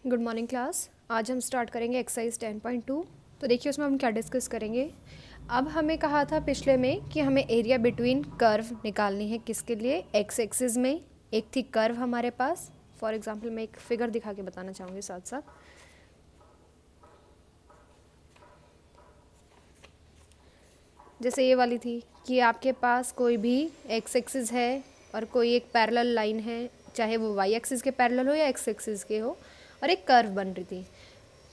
Good morning class. आज हम start करेंगे एक्सरसाइज 10.2। तो देखिए उसमें हम क्या डिस्कस करेंगे। अब हमें कहा था पिछले में कि हमें एरिया बिटवीन कर्व निकालनी है। किसके लिए? एक्स एक्सिस में एक थी कर्व हमारे पास। फॉर एग्जांपल मैं एक फिगर दिखा के बताना चाहूँगी साथ साथ। जैसे ये वाली थी कि आपके पास कोई भी एक्स एक्सिस है और कोई एक पैरेलल लाइन है, चाहे वो वाई एक्सिस के पैरेलल हो या एक्स एक्सिस के हो, और एक कर्व बन रही थी।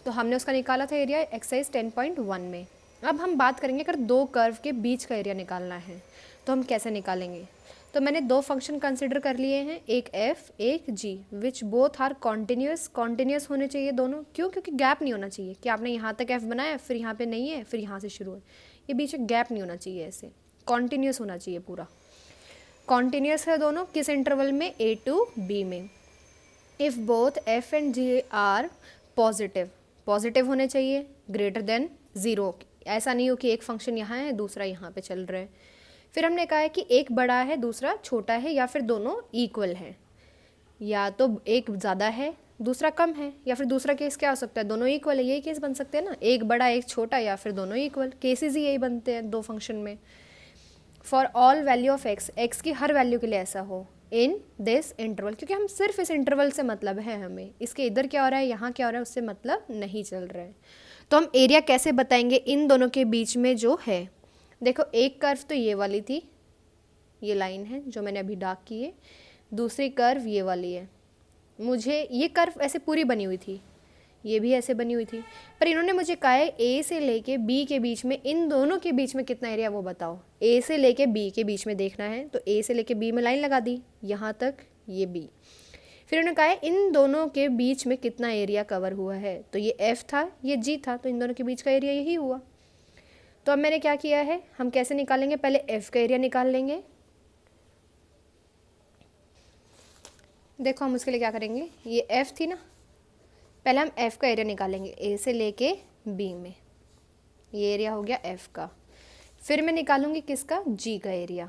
तो हमने उसका निकाला था एरिया एक्सरसाइज 10.1 में। अब हम बात करेंगे अगर दो कर्व के बीच का एरिया निकालना है तो हम कैसे निकालेंगे। तो मैंने दो फंक्शन कंसिडर कर लिए हैं, एक f एक g, which both are continuous होने चाहिए दोनों। क्यों? क्योंकि गैप नहीं होना चाहिए कि आपने यहाँ तक f बनाया फिर यहाँ पे नहीं है फिर यहाँ से शुरू है, ये बीच में गैप नहीं होना चाहिए, ऐसे कॉन्टिन्यूस होना चाहिए पूरा। कॉन्टिन्यूस है दोनों किस इंटरवल में? a to b में। If both f and g are positive होने चाहिए, ग्रेटर देन 0। ऐसा नहीं हो कि एक फंक्शन यहाँ है दूसरा यहाँ पे चल रहा है। फिर हमने कहा है कि एक बड़ा है दूसरा छोटा है, या फिर दोनों इक्वल हैं, या तो एक ज़्यादा है दूसरा कम है, या फिर दूसरा केस क्या हो सकता है? दोनों इक्वल है, यही केस बन सकते हैं ना, एक बड़ा एक छोटा या फिर दोनों इक्वल। केसेस ही यही बनते हैं दो फंक्शन में। For all value of x की हर वैल्यू के लिए ऐसा हो इन दिस इंटरवल, क्योंकि हम सिर्फ इस इंटरवल से मतलब है, हमें इसके इधर क्या हो रहा है यहाँ क्या हो रहा है उससे मतलब नहीं चल रहा है। तो हम एरिया कैसे बताएंगे इन दोनों के बीच में जो है? देखो एक कर्व तो ये वाली थी, ये लाइन है जो मैंने अभी डार्क की है, दूसरी कर्व ये वाली है। मुझे ये कर्व ऐसे पूरी बनी हुई थी, ये भी ऐसे बनी हुई थी, पर इन्होंने मुझे कहा है ए से लेके बी के बीच में, इन दोनों के बीच में कितना एरिया वो बताओ। ए से लेके बी के बीच में देखना है, तो ए से लेके बी में लाइन लगा दी यहाँ तक, ये बी। फिर उन्होंने कहा है इन दोनों के बीच में कितना एरिया कवर हुआ है, तो ये एफ था ये जी था, तो इन दोनों के बीच का एरिया यही हुआ। तो अब मैंने क्या किया है, हम कैसे निकालेंगे? पहले एफ का एरिया निकाल लेंगे। देखो हम उसके लिए क्या करेंगे, ये एफ थी ना, पहले हम एफ़ का एरिया निकालेंगे ए से लेके बी में, ये एरिया हो गया एफ़ का। फिर मैं निकालूंगी किसका? जी का एरिया,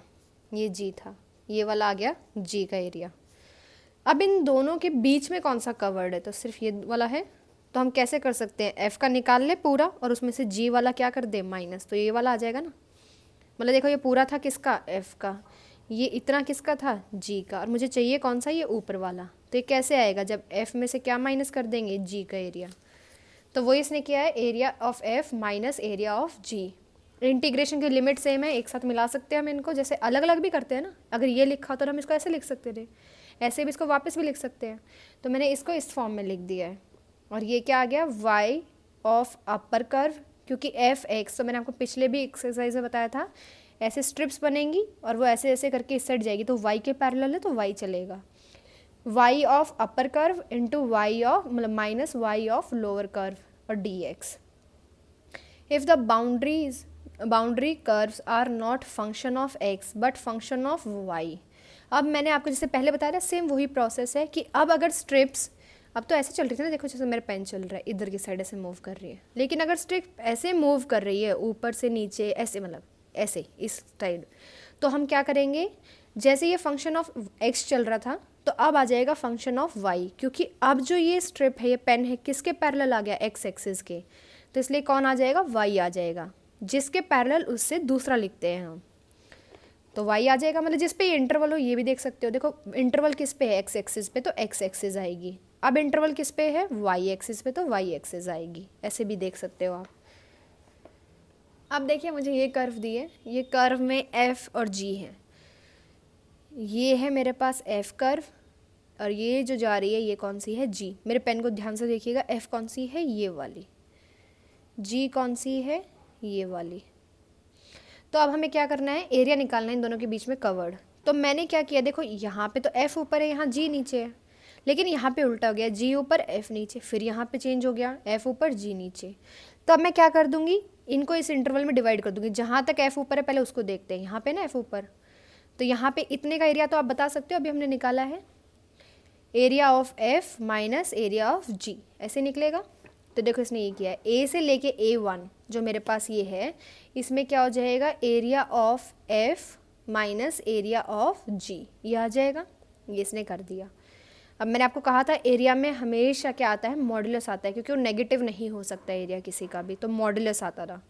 ये जी था, ये वाला आ गया जी का एरिया। अब इन दोनों के बीच में कौन सा कवर्ड है? तो सिर्फ ये वाला है। तो हम कैसे कर सकते हैं, एफ़ का निकाल ले पूरा और उसमें से जी वाला क्या कर दे माइनस, तो ये वाला आ जाएगा ना। मतलब देखो ये पूरा था किसका? एफ़ का। ये इतना किसका था? जी का। और मुझे चाहिए कौन सा? ये ऊपर वाला। तो ये कैसे आएगा? जब एफ में से क्या माइनस कर देंगे? जी का एरिया। तो वही इसने किया है, area of f minus area of g. Integration की लिमिट सेम है, एक साथ मिला सकते हैं हम इनको, जैसे अलग अलग भी करते हैं ना। अगर ये लिखा तो हम इसको ऐसे लिख सकते थे, ऐसे भी इसको वापस भी लिख सकते हैं। तो मैंने इसको इस फॉर्म में लिख दिया है। और ये क्या आ गया? वाई ऑफ अपर कर्व, क्योंकि एफ एक्स तो मैंने आपको पिछले भी एक्सरसाइज में बताया था, ऐसे स्ट्रिप्स बनेंगी और वो ऐसे ऐसे करके इस साइड जाएगी, तो y के पैरेलल है तो y चलेगा। y of upper curve into y of मतलब minus y of lower curve और dx। If the boundary curves are not function of x but function of y। अब मैंने आपको जैसे पहले बताया था, सेम वही प्रोसेस है कि अब अगर स्ट्रिप्स, अब तो ऐसे चल रही थी ना, देखो जैसे मेरा पेन चल रहा है इधर की साइड ऐसे मूव कर रही है, लेकिन अगर स्ट्रिप ऐसे मूव कर रही है ऊपर से नीचे ऐसे, मतलब ऐसे इस साइड, तो हम क्या करेंगे, जैसे ये फंक्शन ऑफ x चल रहा था तो अब आ जाएगा फंक्शन ऑफ y, क्योंकि अब जो ये स्ट्रिप है, ये पेन है, किसके पैरेलल आ गया? x एक्सिस के, तो इसलिए कौन आ जाएगा? y आ जाएगा। जिसके पैरेलल उससे दूसरा लिखते हैं हम, तो y आ जाएगा। मतलब जिस पे ये इंटरवल हो, ये भी देख सकते हो, देखो इंटरवल किस पे है? x एक्सिस पे, तो x एक्सिस आएगी। अब इंटरवल किस पे है? y एक्सिस पे, तो y एक्सिस आएगी। ऐसे भी देख सकते हो आप। अब देखिए मुझे ये कर्व दी है, ये कर्व में f और g है, ये है मेरे पास f कर्व, और ये जो जा रही है ये कौन सी है? g। मेरे पेन को ध्यान से देखिएगा, f कौन सी है? ये वाली। g कौन सी है? ये वाली। तो अब हमें क्या करना है, एरिया निकालना है इन दोनों के बीच में कवर्ड। तो मैंने क्या किया, देखो यहाँ पे तो f ऊपर है, यहाँ g नीचे है, लेकिन यहाँ पे उल्टा हो गया, g ऊपर f नीचे, फिर यहाँ पे चेंज हो गया, f ऊपर g नीचे। तो अब मैं क्या कर दूंगी, इनको इस इंटरवल में डिवाइड कर दूंगी, जहाँ तक f ऊपर है पहले उसको देखते हैं। यहाँ पे ना f ऊपर, तो यहाँ पे इतने का एरिया तो आप बता सकते हो, अभी हमने निकाला है area of f minus area of g, ऐसे निकलेगा। तो देखो इसने ये किया है, a से लेके a1 जो मेरे पास ये है, इसमें क्या हो जाएगा? Area of f minus area of g, ये आ जाएगा, ये इसने कर दिया। अब मैंने आपको कहा था एरिया में हमेशा क्या आता है, मॉडुलस आता है, क्योंकि वो नेगेटिव नहीं हो सकता एरिया किसी का भी, तो मॉडुलस आता था।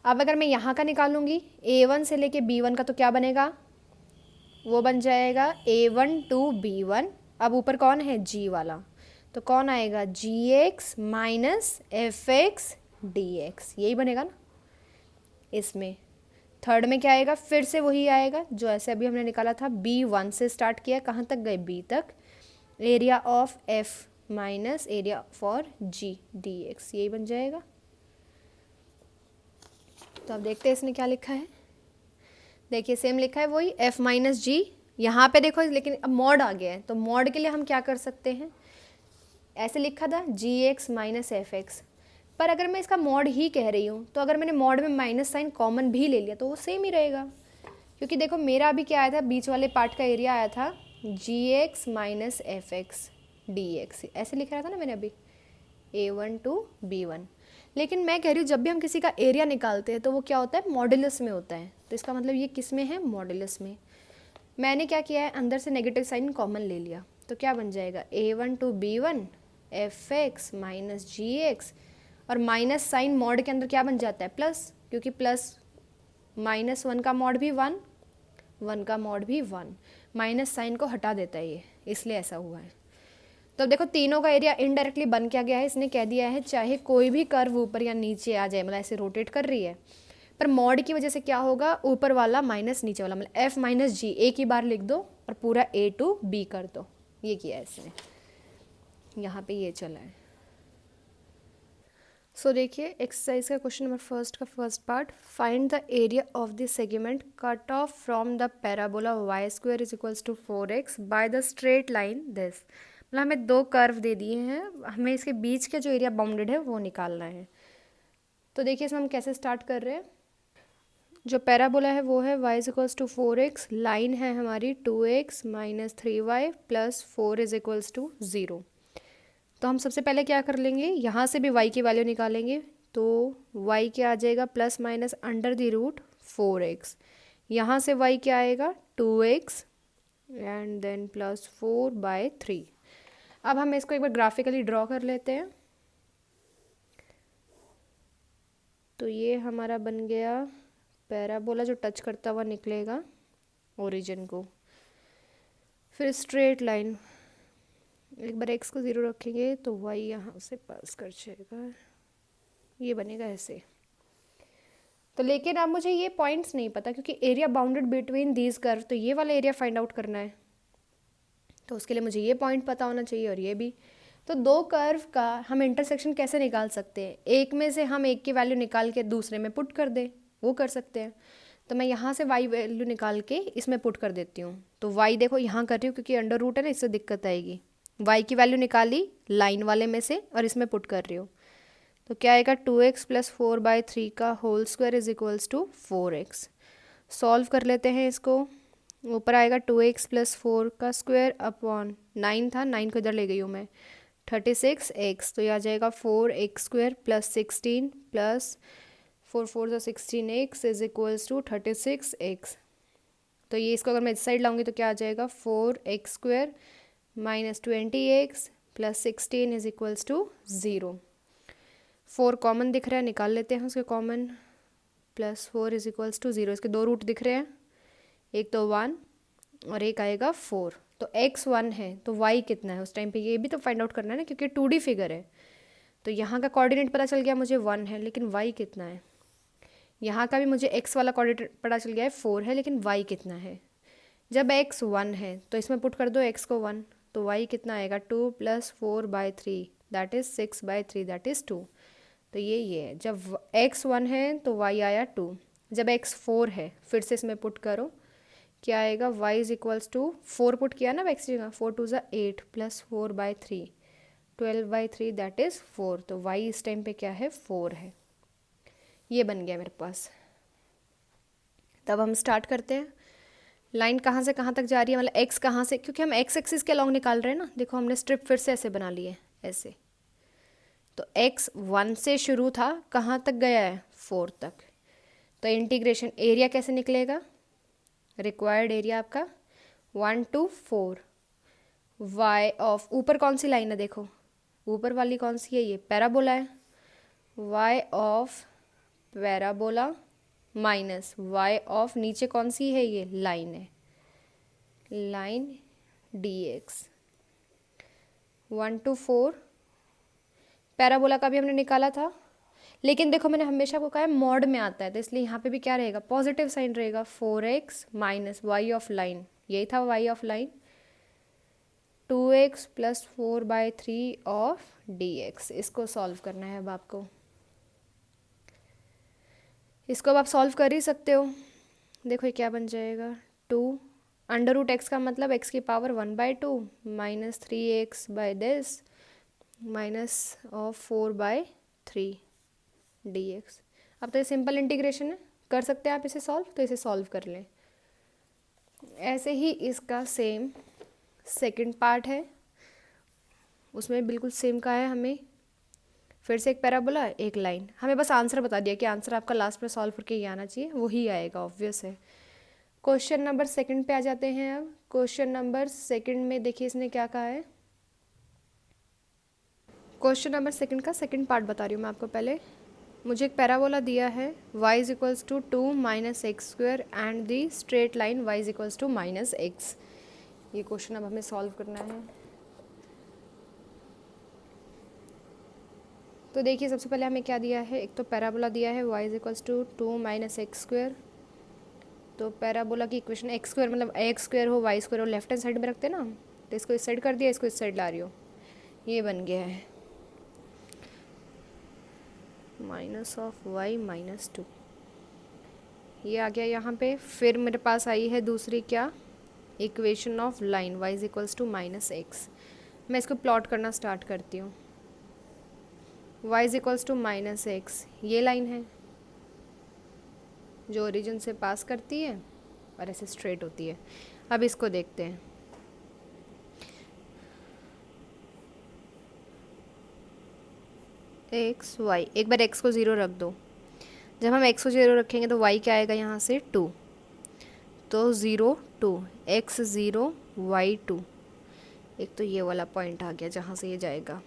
अब अगर मैं यहाँ का निकालूंगी A1 से लेके B1 का, तो क्या बनेगा, वो बन जाएगा A1 to B1। अब ऊपर कौन है, G वाला, तो कौन आएगा, GX माइनस FX DX, यही बनेगा ना। इसमें थर्ड में क्या आएगा, फिर से वही आएगा जो ऐसे अभी हमने निकाला था, B1 से स्टार्ट किया, कहाँ तक गए, B तक, area of F minus area for G DX, यही बन जाएगा। तो अब देखते हैं इसने क्या लिखा है। देखिए सेम लिखा है वही, F माइनस जी, यहाँ पे देखो लेकिन अब मॉड आ गया है, तो मॉड के लिए हम क्या कर सकते हैं, ऐसे लिखा था GX माइनस FX, पर अगर मैं इसका मॉड ही कह रही हूँ, तो अगर मैंने मॉड में माइनस साइन कॉमन भी ले लिया तो वो सेम ही रहेगा, क्योंकि देखो मेरा अभी क्या आया था, बीच वाले पार्ट का एरिया आया था GX माइनस FX DX, ऐसे लिख रहा था ना मैंने अभी, A1 to B1। लेकिन मैं कह रही हूँ जब भी हम किसी का एरिया निकालते हैं तो वो क्या होता है, मॉडुलस में होता है, तो इसका मतलब ये किस में है, मॉडुलस में। मैंने क्या किया है, अंदर से नेगेटिव साइन कॉमन ले लिया, तो क्या बन जाएगा, A1 to B1 FX minus GX, और माइनस साइन मॉड के अंदर क्या बन जाता है, प्लस, क्योंकि प्लस माइनस 1 का मॉड भी 1, 1 का मॉड भी 1, माइनस साइन को हटा देता है ये, इसलिए ऐसा हुआ है। तो देखो तीनों का एरिया इनडायरेक्टली बन क्या गया है, इसने कह दिया है चाहे कोई भी कर्व ऊपर या नीचे आ जाए, मतलब ऐसे रोटेट कर रही है, पर मॉड की वजह से क्या होगा, ऊपर वाला माइनस नीचे वाला, मतलब F माइनस जी एक ही बार लिख दो और पूरा A to B कर दो, ये किया है इसने, यहाँ पे ये चला है। सो देखिए एक्सरसाइज का क्वेश्चन नंबर फर्स्ट का first part, find the area of the segment cut off from the parabola y square is equals to 4x by the straight line this. मतलब हमें दो कर्व दे दिए हैं, हमें इसके बीच के जो एरिया बाउंडेड है वो निकालना है। तो देखिए इसमें हम कैसे स्टार्ट कर रहे हैं, जो पैराबोला है वो है y is equals to 4x, line है हमारी 2x minus 3y plus 4 is equals to 0। तो हम सबसे पहले क्या कर लेंगे, यहाँ से भी y की वैल्यू निकालेंगे, तो y क्या आ जाएगा, plus minus under the root 4x, यहाँ से y क्या आएगा 2x एंड देन प्लस 4/3। अब हम इसको एक बार ग्राफिकली ड्रॉ कर लेते हैं। तो ये हमारा बन गया पैराबोला जो टच करता हुआ निकलेगा ओरिजिन को, फिर स्ट्रेट लाइन, एक बार x को 0 रखेंगे तो y यहाँ से पास कर जाएगा, ये बनेगा ऐसे। तो लेकिन अब मुझे ये पॉइंट्स नहीं पता, क्योंकि area bounded between these curve, तो ये वाला एरिया फाइंड आउट करना है, तो उसके लिए मुझे ये पॉइंट पता होना चाहिए और ये भी। तो दो कर्व का हम इंटरसेक्शन कैसे निकाल सकते हैं, एक में से हम एक की वैल्यू निकाल के दूसरे में पुट कर दें, वो कर सकते हैं। तो मैं यहाँ से y वैल्यू निकाल के इसमें पुट कर देती हूँ, तो y देखो यहाँ कर रही हूँ क्योंकि अंडर रूट है ना, इससे दिक्कत आएगी। y की वैल्यू निकाली लाइन वाले में से और इसमें पुट कर रही हूँ, तो क्या आएगा 2x प्लस 4/3 का whole square is equals to 4x। Solve कर लेते हैं इसको, ऊपर आएगा 2x प्लस 4 का स्क्वायर अपॉन 9 था, 9 को इधर ले गई हूँ मैं, 36x, तो यह आ जाएगा 4x स्क्वायर प्लस 16 प्लस 4 4 जो 16x is equals to 36x। तो ये इसको अगर मैं इस साइड लाऊंगी तो क्या आ जाएगा 4x square minus 20x plus 16 is equals to 0। 4 common दिख रहा है, निकाल लेते हैं उसके common, plus 4 is equals to 0। इसके दो रूट दिख रहे हैं, एक तो 1 और एक आएगा 4। तो x 1 है तो y कितना है उस टाइम पे, ये भी तो फाइंड आउट करना है ना, क्योंकि 2D फिगर है। तो यहाँ का कोऑर्डिनेट पता चल गया मुझे 1 है, लेकिन y कितना है। यहाँ का भी मुझे x वाला कोऑर्डिनेट पता चल गया है 4 है, लेकिन y कितना है। जब x 1 है तो इसमें पुट कर दो x को 1, तो y कितना आएगा 2 plus 4/3 that is 6/3 that is 2। तो ये है, जब x 1 है तो y आया 2, जब x 4 है फिर से इसमें पुट करो, क्या आएगा y is equals to 4 put किया ना x जगह, 4 2 8 प्लस 4/3 12/3 दैट इज़ 4। तो y इस टाइम पे क्या है 4 है, ये बन गया मेरे पास। तब हम स्टार्ट करते हैं, लाइन कहाँ से कहाँ तक जा रही है, मतलब x कहाँ से, क्योंकि हम x एक्सिस के अलॉन्ग निकाल रहे हैं ना। देखो हमने स्ट्रिप फिर से ऐसे बना ली है ऐसे, तो x 1 से शुरू था, कहाँ तक गया है 4 तक। तो इंटीग्रेशन एरिया कैसे निकलेगा, रिक्वायर्ड एरिया आपका 1 to 4, y ऑफ, ऊपर कौन सी लाइन है देखो, ऊपर वाली कौन सी है, ये पैराबोला है, y of parabola minus y of नीचे कौन सी है, ये लाइन है, लाइन dx। 1 to 4 पैराबोला का भी हमने निकाला था, लेकिन देखो मैंने हमेशा को कहा है मॉड में आता है, तो इसलिए यहाँ पे भी क्या रहेगा, पॉजिटिव साइन रहेगा, 4x minus y of line, यही था y of line, 2x plus 4/3 of dx। इसको सॉल्व करना है अब आपको, इसको अब आप सॉल्व कर ही सकते हो। देखो ये क्या बन जाएगा, 2 अंडर रूट एक्स का मतलब x की power 1/2 minus 3x by this minus of 4/3 dx। अब तो ये सिंपल इंटीग्रेशन है, कर सकते हैं आप इसे सॉल्व, तो इसे सॉल्व कर लें। ऐसे ही इसका सेम सेकंड पार्ट है, उसमें बिल्कुल सेम का है, हमें फिर से एक पैराबोला एक लाइन, हमें बस आंसर बता दिया कि आंसर आपका लास्ट में सॉल्व करके ये आना चाहिए, वही आएगा, ऑब्वियस है। क्वेश्चन नंबर सेकंड पे आ जाते हैं। अब क्वेश्चन नंबर सेकंड में देखिए इसने क्या कहा है, क्वेश्चन नंबर सेकंड का सेकंड पार्ट बता रही हूँ मैं आपको। पहले मुझे एक पैराबोला दिया है y is equals to 2 minus x square and the straight line y is equals to minus x. ये क्वेश्चन अब हमें सॉल्व करना है। तो देखिए सबसे पहले हमें क्या दिया है, एक तो पैराबोला दिया है y is equals to 2 minus x square, तो पैराबोला की इक्वेशन एक्स स्क्वायर मतलब एक्स स्क्वायर हो वाई स्क्वायर हो, लेफ्ट हैंड साइड में रखते हैं ना, तो इसको इस साइड कर दिया, इसको इस साइड ला रही हो, ये बन गया है माइनस ऑफ वाई माइनस 2, ये आ गया यहाँ पे। फिर मेरे पास आई है दूसरी क्या, equation of line y is equals to minus x. मैं इसको प्लॉट करना स्टार्ट करती हूँ। y is equals to minus x, ये लाइन है जो ओरिजिन से पास करती है और ऐसे स्ट्रेट होती है। अब इसको देखते हैं, एक्स वाई, एक बार x को 0 रख दो, जब हम x को 0 रखेंगे तो y क्या आएगा यहाँ से 2, तो 0 2 x 0 y 2, एक तो ये वाला पॉइंट आ गया जहाँ से ये जाएगा।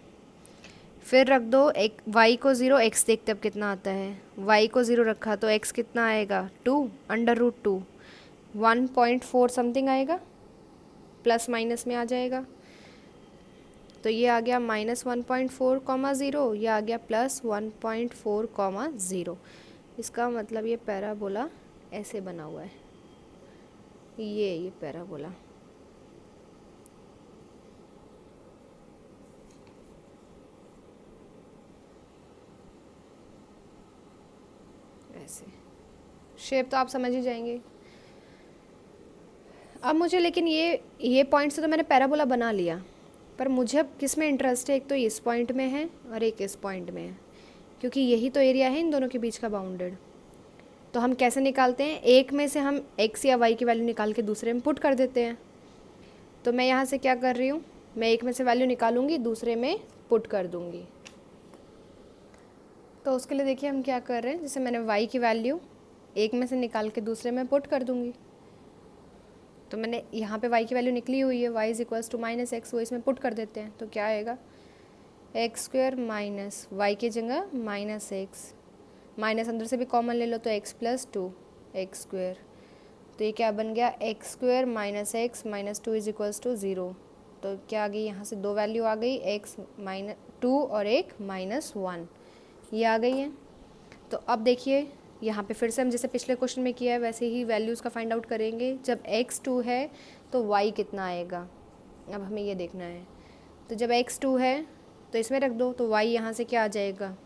फिर रख दो एक y को 0, x देखते अब कितना आता है, y को 0 रखा तो x कितना आएगा 2 अंडर रूट 2, 1.4 समथिंग आएगा, प्लस माइनस में आ जाएगा, तो ये आ गया -1.4, 0, ये आ गया +1.4, 0। इसका मतलब ये पैराबोला ऐसे बना हुआ है, ये पैराबोला। ऐसे शेप तो आप समझ ही जाएंगे। अब मुझे लेकिन ये पॉइंट से तो मैंने पैराबोला बना लिया, पर मुझे अब किस में इंटरेस्ट है, एक तो इस पॉइंट में है और एक इस पॉइंट में है, क्योंकि यही तो एरिया है इन दोनों के बीच का बाउंडेड। तो हम कैसे निकालते हैं, एक में से हम x या y की वैल्यू निकाल के दूसरे में पुट कर देते हैं। तो मैं यहाँ से क्या कर रही हूँ, मैं एक में से वैल्यू निकालूंगी, दूसरे में पुट कर दूँगी। तो उसके लिए देखिए हम क्या कर रहे हैं, जैसे मैंने y की वैल्यू एक में से निकाल के दूसरे में पुट कर दूँगी, तो मैंने यहाँ पे y की वैल्यू निकली हुई है, y is equals to minus x, वो इसमें पुट कर देते हैं, तो क्या आएगा एक्स स्क्वायर माइनस वाई की जगह माइनस एक्स, माइनस अंदर से भी कॉमन ले लो तो x प्लस 2 एक्स स्क्वायर, तो ये क्या बन गया x square minus x minus 2 is equals to 0। तो क्या आ गई, यहाँ से दो वैल्यू आ गई, x माइनस 2 और एक -1, ये आ गई है। तो अब देखिए यहाँ पे फिर से हम जैसे पिछले क्वेश्चन में किया है वैसे ही वैल्यूज़ का फाइंड आउट करेंगे। जब x 2 है तो y कितना आएगा, अब हमें ये देखना है। तो जब x 2 है तो इसमें रख दो, तो y यहाँ से क्या आ जाएगा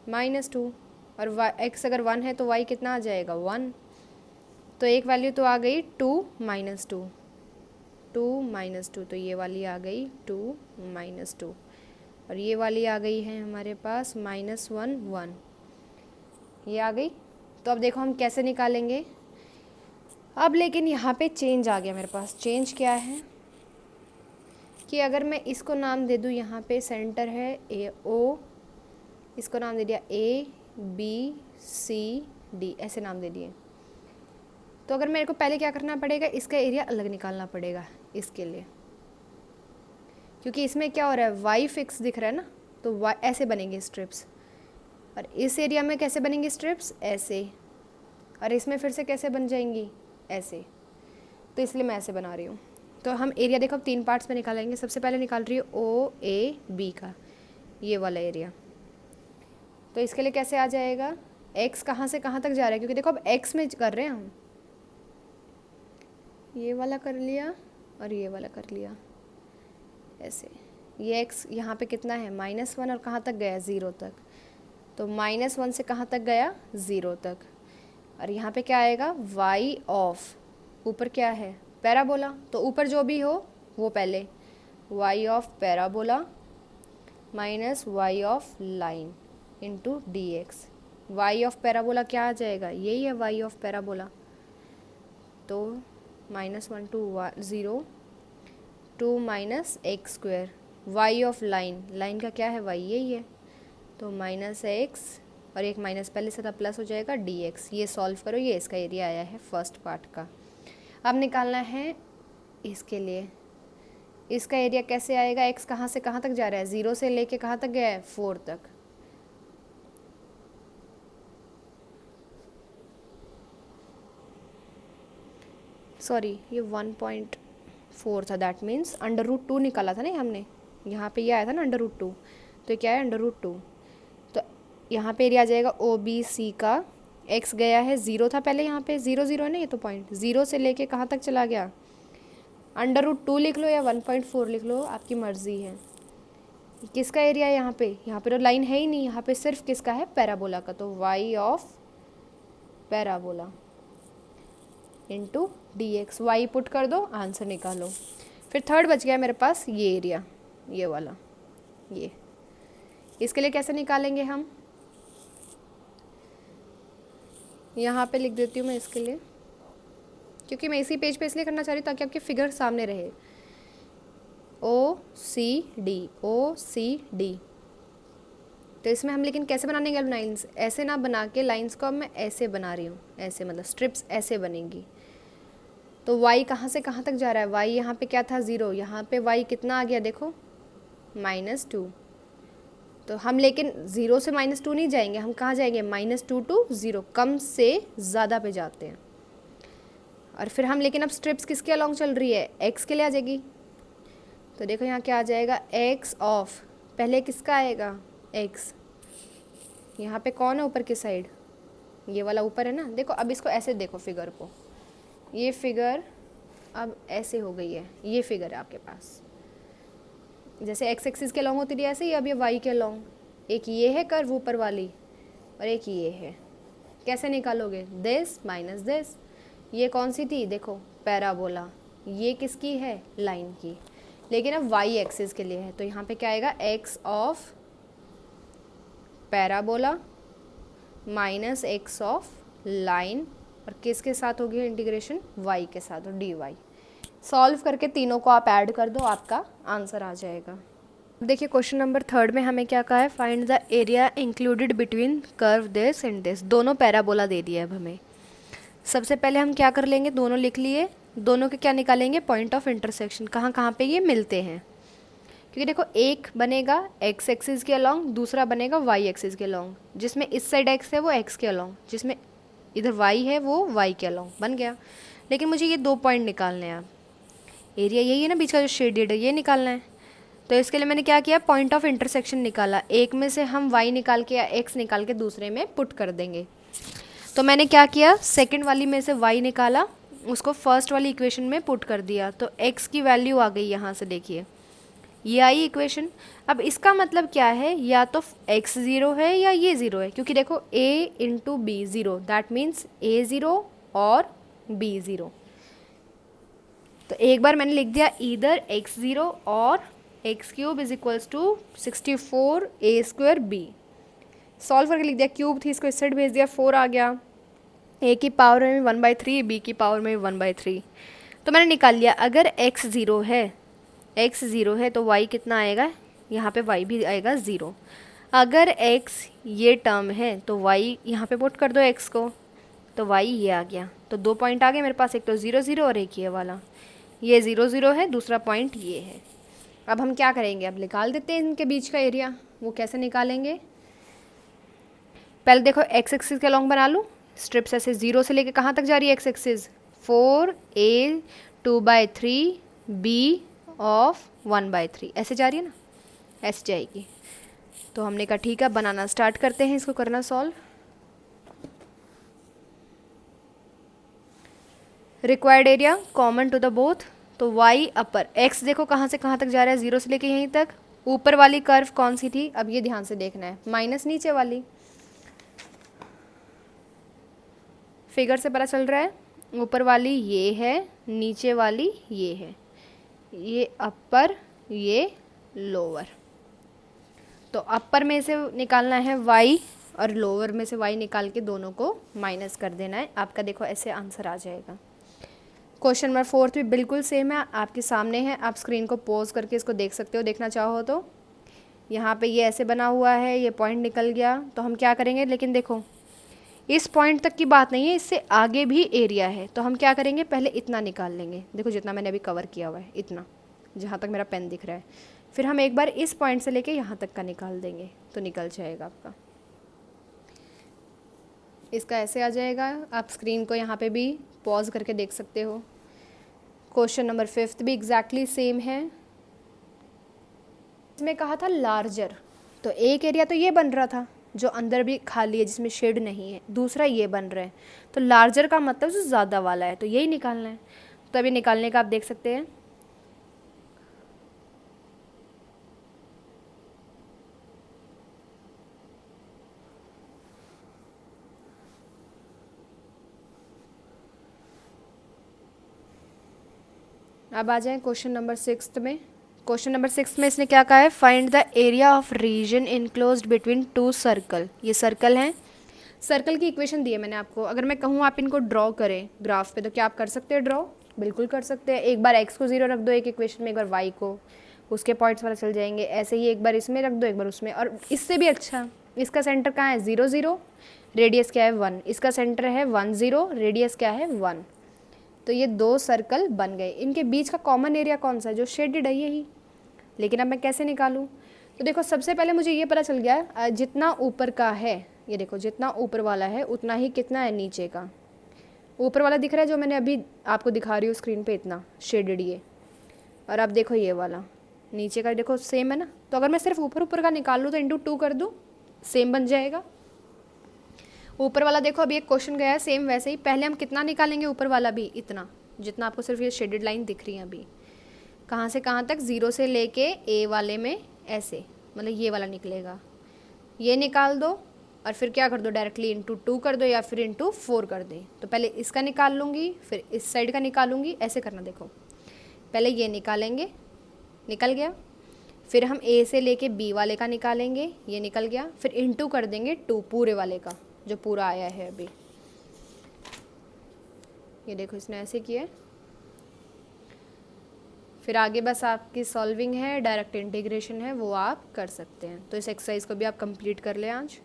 -2, और x अगर 1 है तो y कितना आ जाएगा 1, तो एक वैल्यू तो आ गई 2 -2, 2 -2, तो ये वाली आ गई 2 -2, और ये वाली आ गई है हमारे पास -1 1, ये आ गई। तो अब देखो हम कैसे निकालेंगे। अब लेकिन यहाँ पे चेंज आ गया मेरे पास। चेंज क्या है कि अगर मैं इसको नाम दे दूँ, यहाँ पे सेंटर है AO, इसको नाम दे दिया ABCD, ऐसे नाम दे दिए। तो अगर मेरे को पहले क्या करना पड़ेगा, इसका एरिया अलग निकालना पड़ेगा इसके लिए। क्योंकि इसमें क्या हो रहा है, वाई फिक्स दिख रहा है ना, तो वाई ऐसे बनेंगे स्ट्रिप्स, और इस एरिया में कैसे बनेंगी स्ट्रिप्स, ऐसे, और इसमें फिर से कैसे बन जाएंगी, ऐसे। तो इसलिए मैं ऐसे बना रही हूँ। तो हम एरिया देखो अब 3 पार्ट्स में निकालेंगे। सबसे पहले निकाल रही हूँ ओ ए बी का, ये वाला एरिया। तो इसके लिए कैसे आ जाएगा, x कहाँ से कहाँ तक जा रहा है, क्योंकि देखो अब x में कर रहे हैं हम, ये वाला कर लिया और ये वाला कर लिया ऐसे। ये x यहाँ पे कितना है, -1, और कहाँ तक गया, 0 तक। तो -1 से कहाँ तक गया, 0 तक। और यहाँ पे क्या आएगा, y ऑफ, ऊपर क्या है, पैराबोला, तो ऊपर जो भी हो वो पहले, y of parabola minus y of line into d x. Y of parabola क्या आ जाएगा, यही है y ऑफ पैराबोला। तो -1 to 0 2 minus x square, y of line, line का क्या है, y यही है, तो -x, और एक माइनस पहले से था प्लस हो जाएगा dx। ये सॉल्व करो, ये इसका एरिया आया है फर्स्ट पार्ट का। अब निकालना है इसके लिए, इसका एरिया कैसे आएगा, x कहाँ से कहाँ तक जा रहा है, 0 से लेके कहाँ तक गया है, 4 तक। सॉरी ये 1.4 था, दैट मीन्स √2 निकाला था ना हमने, यहाँ पे ये आया था ना √2, तो क्या है √2। तो यहाँ पे एरिया आ जाएगा ओ बी सी का, x गया है 0 था पहले, यहाँ पे 0 0 है ना, ये तो पॉइंट 0 से लेके कहाँ तक चला गया, √2 लिख लो या 1.4 लिख लो, आपकी मर्ज़ी है। किसका एरिया है यहाँ पे तो लाइन है ही नहीं, यहाँ पे सिर्फ किसका है, पैराबोला का, तो y of parabola into d x, y put कर दो, आंसर निकालो। फिर थर्ड बच गया मेरे पास ये एरिया, ये वाला, ये इसके लिए कैसे निकालेंगे हम, यहाँ पे लिख देती हूँ मैं इसके लिए, क्योंकि मैं इसी पेज पे इसलिए करना चाह रही हूँ ताकि आपके फिगर सामने रहे। ओ सी डी, तो इसमें हम लेकिन कैसे बनाने के लाइन्स, ऐसे ना बना के लाइन्स को अब मैं ऐसे बना रही हूँ, ऐसे मतलब स्ट्रिप्स ऐसे बनेंगी। तो y कहाँ से कहाँ तक जा रहा है, y यहाँ पे क्या था 0, यहाँ पे y कितना आ गया देखो -2। तो हम लेकिन 0 से -2 नहीं जाएंगे, हम कहाँ जाएंगे, -2 to 0, कम से ज़्यादा पे जाते हैं। और फिर हम लेकिन अब स्ट्रिप्स किसके अलॉन्ग चल रही है, x के लिए आ जाएगी। तो देखो यहाँ क्या आ जाएगा, x ऑफ, पहले किसका आएगा, x, यहाँ पे कौन है ऊपर की साइड, ये वाला ऊपर है ना। देखो अब इसको ऐसे देखो फिगर को, ये फिगर अब ऐसे हो गई है, ये फिगर है आपके पास, जैसे x एक्सिस के लॉन्ग होती थी ऐसे ही अब ये y के लॉन्ग, एक ये है कर्व ऊपर वाली और एक ये है। कैसे निकालोगे, दिस माइनस दिस, ये कौन सी थी देखो पैराबोला, ये किसकी है, लाइन की, लेकिन अब y एक्सिस के लिए है। तो यहाँ पे क्या आएगा, x of parabola minus x of line, और किसके साथ होगी इंटीग्रेशन, y के साथ, और dy। सॉल्व करके तीनों को आप ऐड कर दो, आपका आंसर आ जाएगा। देखिए क्वेश्चन नंबर 3 में हमें क्या कहा है, find the area included between curve this and this. दोनों पैराबोला दे दिया है अब हमें। सबसे पहले हम क्या कर लेंगे, दोनों लिख लिए, दोनों के क्या निकालेंगे, पॉइंट ऑफ इंटरसेक्शन, कहाँ कहाँ पे ये मिलते हैं। क्योंकि देखो एक बनेगा x एक्सिस के अलॉन्ग, दूसरा बनेगा y एक्सिस के अलॉन्ग, जिसमें इस साइड x है वो x के अलॉन्ग, जिसमें इधर y है वो y के अलॉन्ग, बन गया। लेकिन मुझे ये 2 पॉइंट निकालने हैं। अब एरिया यही है ना, बीच का जो शेडेड है, ये निकालना है। तो इसके लिए मैंने क्या किया, पॉइंट ऑफ इंटरसेक्शन निकाला। एक में से हम y निकाल के या x निकाल के दूसरे में पुट कर देंगे। तो मैंने क्या किया, सेकंड वाली में से y निकाला, उसको फर्स्ट वाली इक्वेशन में पुट कर दिया, तो x की वैल्यू आ गई यहाँ से, देखिए ये आई इक्वेशन। अब इसका मतलब क्या है, या तो x 0 है या ये 0 है, क्योंकि देखो a into b 0, that means a 0 और b 0। तो एक बार मैंने लिख दिया इधर x 0 और x cube is equals to 64 a square b। Solve करके लिख दिया, क्यूब थी इसको इस साइड भेज दिया, 4 आ गया, a की पावर में 1/3, b की पावर में 1/3। तो मैंने निकाल लिया, अगर x 0 है तो y कितना आएगा, यहाँ पे y भी आएगा 0। अगर x ये टर्म है तो y यहाँ पे पुट कर दो x को, तो y ये आ गया। तो 2 पॉइंट आ गए मेरे पास, एक तो 0 0 और एक ये वाला, ये 0 0 है, दूसरा पॉइंट ये है। अब हम क्या करेंगे, अब निकाल देते हैं इनके बीच का एरिया। वो कैसे निकालेंगे, पहले देखो एक्स एक्सिस के लॉन्ग बना लूँ, स्ट्रिप्स ऐसे 0 से लेके कहाँ तक जा रही है x axis, 4a 2/3 b of 1/3 ऐसे जा रही है ना, ऐसे जाएगी। तो हमने कहा ठीक है, बनाना स्टार्ट करते हैं, इसको करना solve. Required area common to the both, तो y अपर, x देखो कहाँ से कहाँ तक जा रहा है, 0 से लेके यहीं तक। ऊपर वाली कर्व कौन सी थी, अब ये ध्यान से देखना है, माइनस नीचे वाली, फिगर से पता चल रहा है, ऊपर वाली ये है, नीचे वाली ये है, ये अपर ये लोअर। तो अपर में से निकालना है y और लोअर में से y निकाल के दोनों को माइनस कर देना है। आपका देखो ऐसे आंसर आ जाएगा। क्वेश्चन नंबर 4 भी बिल्कुल सेम है, आपके सामने है, आप स्क्रीन को पॉज करके इसको देख सकते हो, देखना चाहो तो। यहाँ पे ये ऐसे बना हुआ है, ये पॉइंट निकल गया, तो हम क्या करेंगे, लेकिन देखो इस पॉइंट तक की बात नहीं है, इससे आगे भी एरिया है, तो हम क्या करेंगे, पहले इतना निकाल लेंगे, देखो जितना मैंने अभी कवर किया हुआ है इतना, जहाँ तक मेरा पेन दिख रहा है। फिर हम एक बार इस पॉइंट से लेके यहाँ तक का निकाल देंगे, तो निकल जाएगा आपका। इसका ऐसे आ जाएगा, आप स्क्रीन को यहाँ पे भी पॉज करके देख सकते हो। क्वेश्चन नंबर 5 भी एग्जैक्टली सेम है। इसमें कहा था लार्जर, तो एक एरिया तो ये बन रहा था जो अंदर भी खाली है जिसमें शेड नहीं है, दूसरा ये बन रहा है, तो लार्जर का मतलब जो ज़्यादा वाला है, तो यही निकालना है। तो अभी निकालने का आप देख सकते हैं, अब आ जाएं क्वेश्चन नंबर 6 में। क्वेश्चन नंबर 6 में इसने क्या कहा है, find the area of region enclosed between 2 circle. ये सर्कल हैं, सर्कल की इक्वेशन दी है मैंने आपको। अगर मैं कहूँ आप इनको ड्रॉ करें ग्राफ पे, तो क्या आप कर सकते हैं ड्रॉ, बिल्कुल कर सकते हैं। एक बार x को 0 रख दो एक इक्वेशन में, एक बार y को, उसके पॉइंट्स पता चल जाएंगे। ऐसे ही एक बार इसमें रख दो, एक बार उसमें। और इससे भी अच्छा, इसका सेंटर कहाँ है, 0 0, रेडियस क्या है 1, इसका सेंटर है 1 0, रेडियस क्या है 1। तो ये 2 सर्कल बन गए। इनके बीच का कॉमन एरिया कौन सा है, जो शेडेड है यही। लेकिन अब मैं कैसे निकालूं, तो देखो सबसे पहले मुझे ये पता चल गया, जितना ऊपर का है, ये देखो जितना ऊपर वाला है उतना ही कितना है नीचे का। ऊपर वाला दिख रहा है जो मैंने अभी आपको दिखा रही हूँ स्क्रीन पे, इतना शेडेड ये। और अब देखो ये वाला नीचे का, देखो सेम है ना। तो अगर मैं सिर्फ ऊपर ऊपर का निकाल लूँ तो इंटू 2 कर दूँ, सेम बन जाएगा। ऊपर वाला देखो अभी एक क्वेश्चन गया है सेम वैसे ही, पहले हम कितना निकालेंगे, ऊपर वाला भी इतना, जितना आपको सिर्फ ये शेडेड लाइन दिख रही है अभी, कहाँ से कहाँ तक, 0 से लेके ए वाले में ऐसे, मतलब ये वाला निकलेगा। ये निकाल दो और फिर क्या कर दो, डायरेक्टली इंटू 2 कर दो या फिर इंटू 4 कर दें। तो पहले इसका निकाल लूँगी, फिर इस साइड का निकालूंगी, ऐसे करना। देखो पहले ये निकालेंगे, निकल गया। फिर हम ए से लेके बी वाले का निकालेंगे, ये निकल गया। फिर इंटू कर देंगे 2 पूरे वाले का, जो पूरा आया है अभी। ये देखो इसने ऐसे किया। फिर आगे बस आपकी सॉल्विंग है, डायरेक्ट इंटीग्रेशन है, वो आप कर सकते हैं। तो इस एक्सरसाइज को भी आप कंप्लीट कर लें आज।